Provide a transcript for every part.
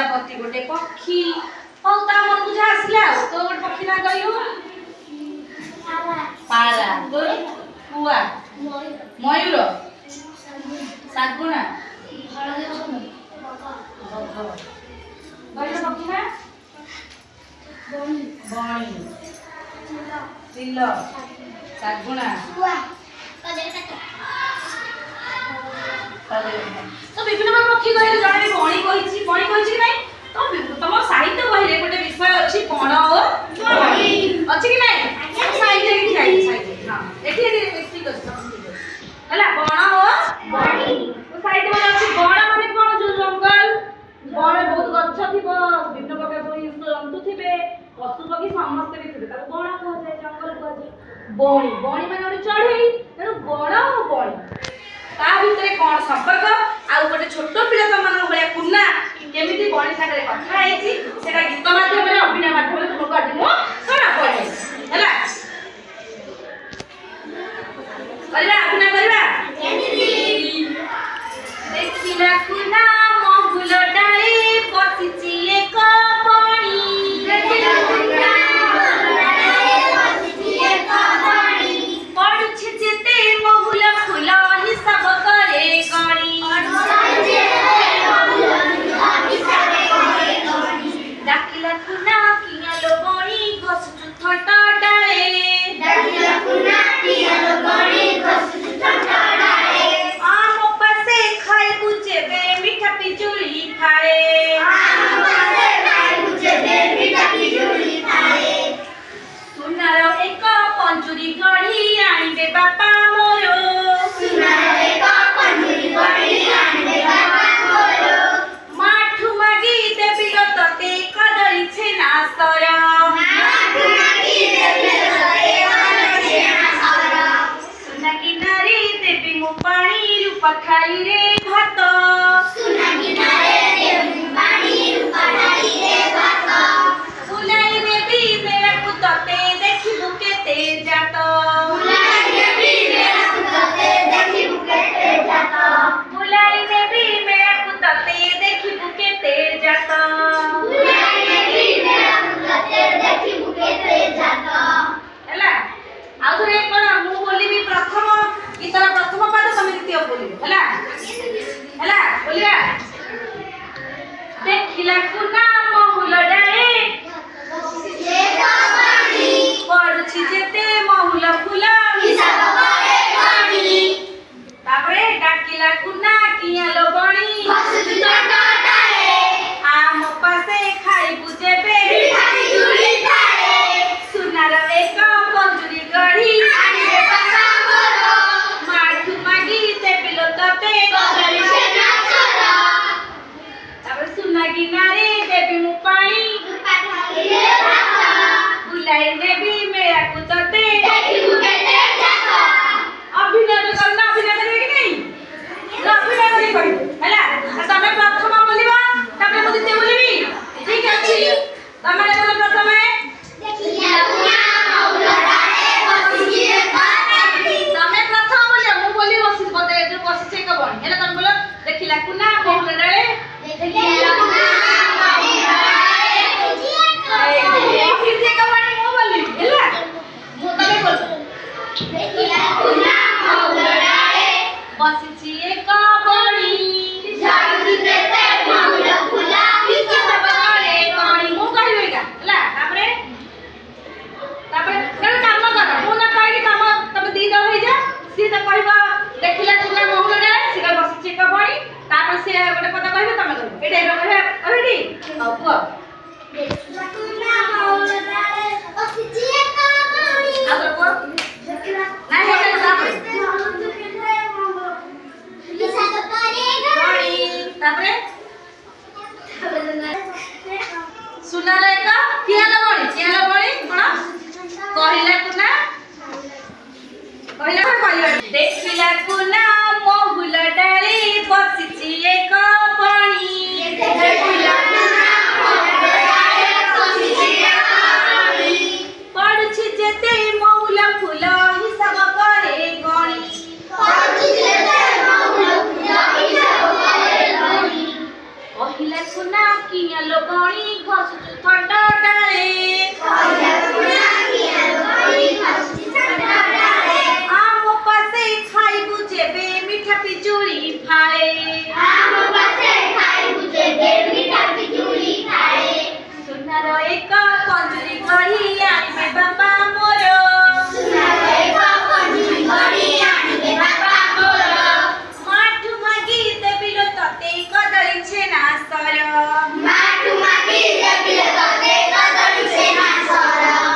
प्रजापति गोटे पक्षी हौ ता मन बुझा आसला तो गोटे पक्षी ना कहलु पारा तो कुआ मयूर सागुना गईला पक्षी ना बणी चिल सागुना तो विभिन्न प्रकार पक्षी कहले जणे बणी कहिछि नै तो तुम साहित्य बहिरे गोटे विषय अछि बण और बणी अछि कि नै साहित्य कि साहित्य हां एठी ठीक अछि हला बण और बणी तो साहित्य में अछि बण माने कोन जो जंगल बण बहुत गच्छ थिबो विभिन्न प्रकार जंतु थिबे पशु पक्षी समस्त भी थिबे ताको बण कह जाय जंगल कह जाय बणी माने ओडी चढ़ई तेनु बण और बणी ता भितरे कोन संपर्क आ गोटे छोट पिला त मन भलिया कुन्ना केमिति बणी सागरे कथा हेछि सेटा गीत माध्यम रे अभिनय माध्यम रे तुमको आज मो सुना पड़े हला करबा अभिनय करबा देखिला कुन्ना महुल डाली पसिछि एक बणी देखिला कुन्ना महुल डाली पसिछि एक बणी पडुछि जेते महुल फूल हिसाब करे गणी डाकिला कुना किया लो बणी घसु ठटा डाले डाकिला कुना किया लो बणी घसु ठटा डाले आम पासे खाए बुझेबे मीठा पिजुली खाए आम पासे खाए बुझेबे मीठा पिजुली खाए सुनारो एक पंजुरी गढ़ी आनिबे बापा मोरो सुनारो एक पंजुरी गढ़ी आनिबे बापा मोरो माठु मागी देबी तते कदली छेना सर माठु मागी देबी तते कदली छेना सर सुना किनारे देबी मु पानी रूप खाई रे भात सुना किनारे देबी पानी रूप खाई रे भात बुलाई देबी मेरा पुतते देखि बुकेते जात बुलाई देबी मेरा पुतते देखि बुकेते जात बुलाई देबी मेरा पुतते देखि बुकेते जात बुलाई देबी मेरा पुतते देखि बुकेते जात हला आ थोरे कोन मु बोलिबी प्रथम गीतर प्रथम पाद तमे द्वितीय बोलिबी हला हला बोलिया देखिला कुना महुल डाले पड़ुछि जेते महुल फूल हिसाब करे गणी तापरे डाकिला कुना किया लो बणी घसु ठटा डाले आम पासे खाई बुझेबे मीठा पिजुली खाए सुनार एक पंजुरी गढ़ी आनिबे बापा मोरो माठु मागी देबिलो तते कदली छेना सर तापर सुना किनारे देबी मु पानी रे भात बुलाई देबी मेरा पुतते देखि बुकेते जात अभिनय करना अभिनय करबे कि नहीं अभिनय करी कहि हला तमे प्रथम बोलिबा तमे मु द्वितीय बोलिबी ठीक अछि तमे बोल प्रथम देखिया पुना महुल डाले बसिछि एक बणी तमे प्रथम बोलिया मु बोली बसि बदे जो बसिछि एक बणी हला तमे बोल देखिला कुना महुल डाले देखिला कुना महुल डाले बसिछि एक बणी मु बोली हला मु तमे बोल देखिला कुना महुल डाले बसिछि एक बणी झाड़ू देते महुल फूला हिसाब करे गणी मु कहबे का हला तापरे केन काम कर मु ना कहि तमे दी दो होई जा सी त कहबा देखिला कुना महुल डाले सी बसिछि एक बणी तापर से गोटे पद कहबे तमे कहबे एटा कहबे अरेडी आ पुआ देखिला कुना महुल डाले बसिछि एक बणी आ तो को देखिला ना हे तापर हिसाब करे गणी तापरे सुनार एक कियाला बणी कोन कहिला कुना देखिला कुना महुल डाली बसिछि एक बणी देखिला कुना महुल डाली बसिछि एक बणी पडुछि जेते महुल फूल हिसाब करे गणी पडुछि जेते महुल फूल हिसाब करे गणी कहिला कुना किया लो गणी घसुचु थंडा डाले आम पासे खाइबु जेबे मिठा पिजुली फाए सुनार एक कंजुरी गढ़ी आनिबे बाबा मोर माठु मागी देबिलो तते कदली छेना सर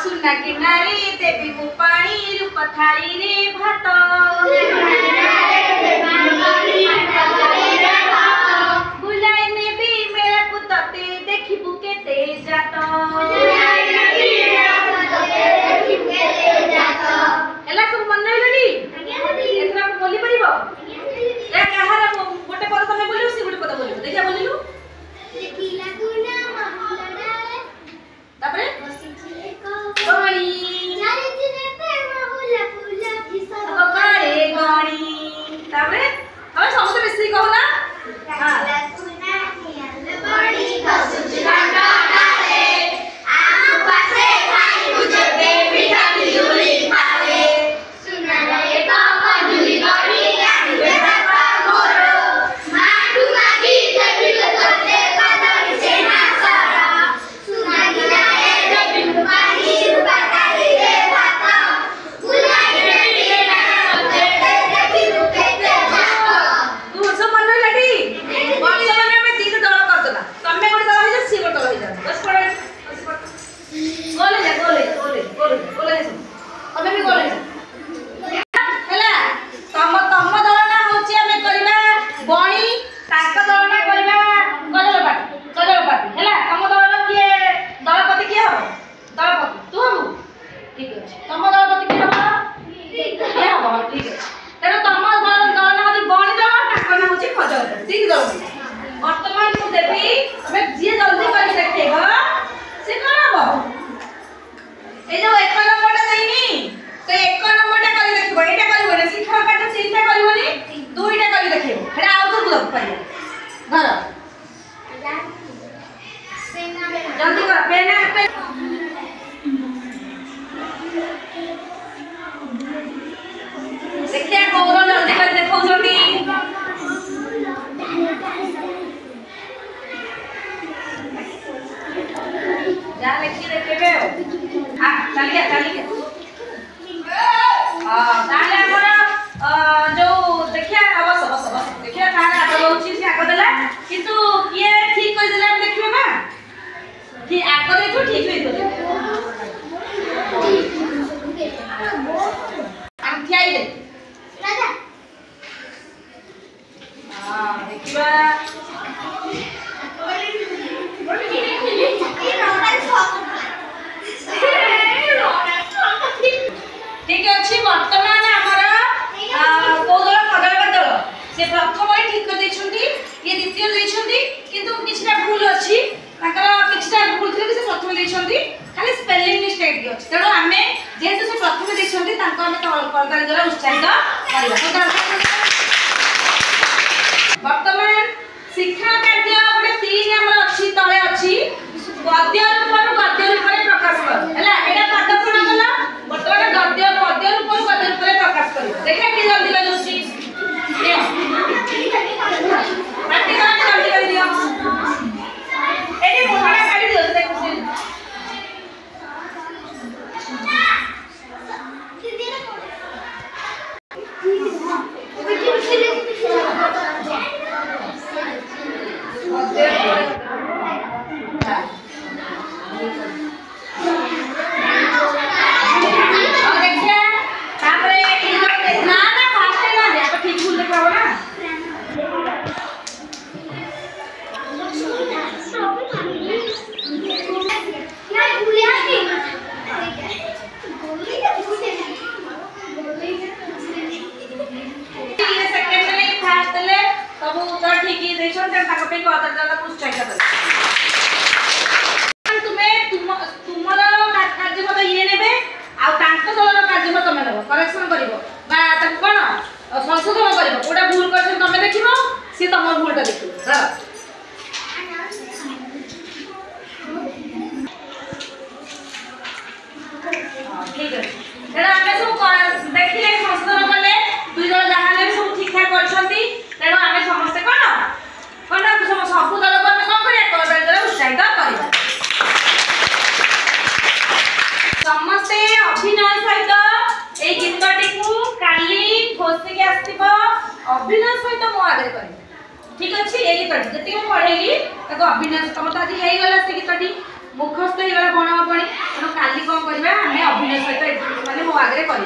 सुना किनारे देबी को पानी रूप थाली रे भात बुलाई नेबी मेरा पुतते देखिबु केते जात एला सब मन रहलडी एतरा बोली परिबो ए कहार गोटे पद तमे बोलियो सी गोटे पद बोलियो देखिया बोलिलु देखिला गुना माहुलडा तापरे गणी चारि दिने पे माहुला फुला फिसा करे गणी तापरे हम समस्त बेसी कहू ना हां गुना हियाल बड़ी कसुच डांडा डाले आम पासे खाई बुझे मिठा पिजुली खाले सुना रे बाबा जुली गणी आनिबे बाबा मोर माठु मागी देबी तते कदली छेना सारा सुना गिनाए देबी पानी रूपा थाली रे भात बुलाई नेबी मेरा तते देखिबु केते जात तू सब मन लडी वर्तमान में तीन दल कर देना तमे गोटे दल हो जा सी गोटे दल हो जा बस पड़े गोले तमे भी गोले हैला तम दल ना होची हमें करबा बणी ताक दल ना करबा गजलपाती हैला तम दल के दलपति के हो दलपति तू हो ठीक है तम दलपति के हो ये हो ठीक है तेरे तम दल ना होची बणी दल ताक ना होची गजलपाती ठीक दल वर्तमान को देबी हमें जे जल्दी कर देखेबो से करबो ए जो एक नंबरटा देनी तो एक नंबरटा कर देखिबो एटा करबो ना शिक्षा काट तीनटा करबोनी दुईटा कर देखिबो हेडा आउ तो बुझ पाइबो घर जल्दी कर पेना पे देखिया कौन जल्दी कर देखौ जल्दी जा लेके देखेबे आ चल गया हां ताले हमरा जो देखिया बस देखिया काहे आगे होची से आगे देला किंतु किए ठीक कर देला देखिबे ना ठीक आगे दे तो ठीक होई तो हम थियाई दे राजा हां देखिबा ठीक अच्छी वर्तमान हमरा कोदल कदल बदल से प्रथम ठीक कर देछुंती ये द्वितीय देछुंती किंतु किछटा भूल अछि ताकर किछटा भूल थे से प्रथम देछुंती खाली स्पेलिंग मिस्टेक अछि तेरो हमें जेहेतु से प्रथम देछुंती तांको हमें करदारी द्वारा उत्साहित करबा वर्तमान शिक्षा कार्य गोटे तीन हमर अछि तळे अछि गद्य रूपन गद्य रूपरे प्रकाश कर हैला एटा पाठ पढा गला वर्तमान गद्य रूपन गद्य रूपरे प्रकाश कर देखा कि जल्दी कर जोशी ए पाठी का जल्दी कर दियो एटी मोहरा काढी दियो देखो सी तुम भूलटा देख अभिनय सहित मो आगे कर ठीक अच्छे ये गीत जी पढ़ेली अभिनय तुम तो आज हो से गीत मुखस्थ हो गणमापणी तेणु काली कौन करवा आम अभिनय सहित मानते मो आगे कर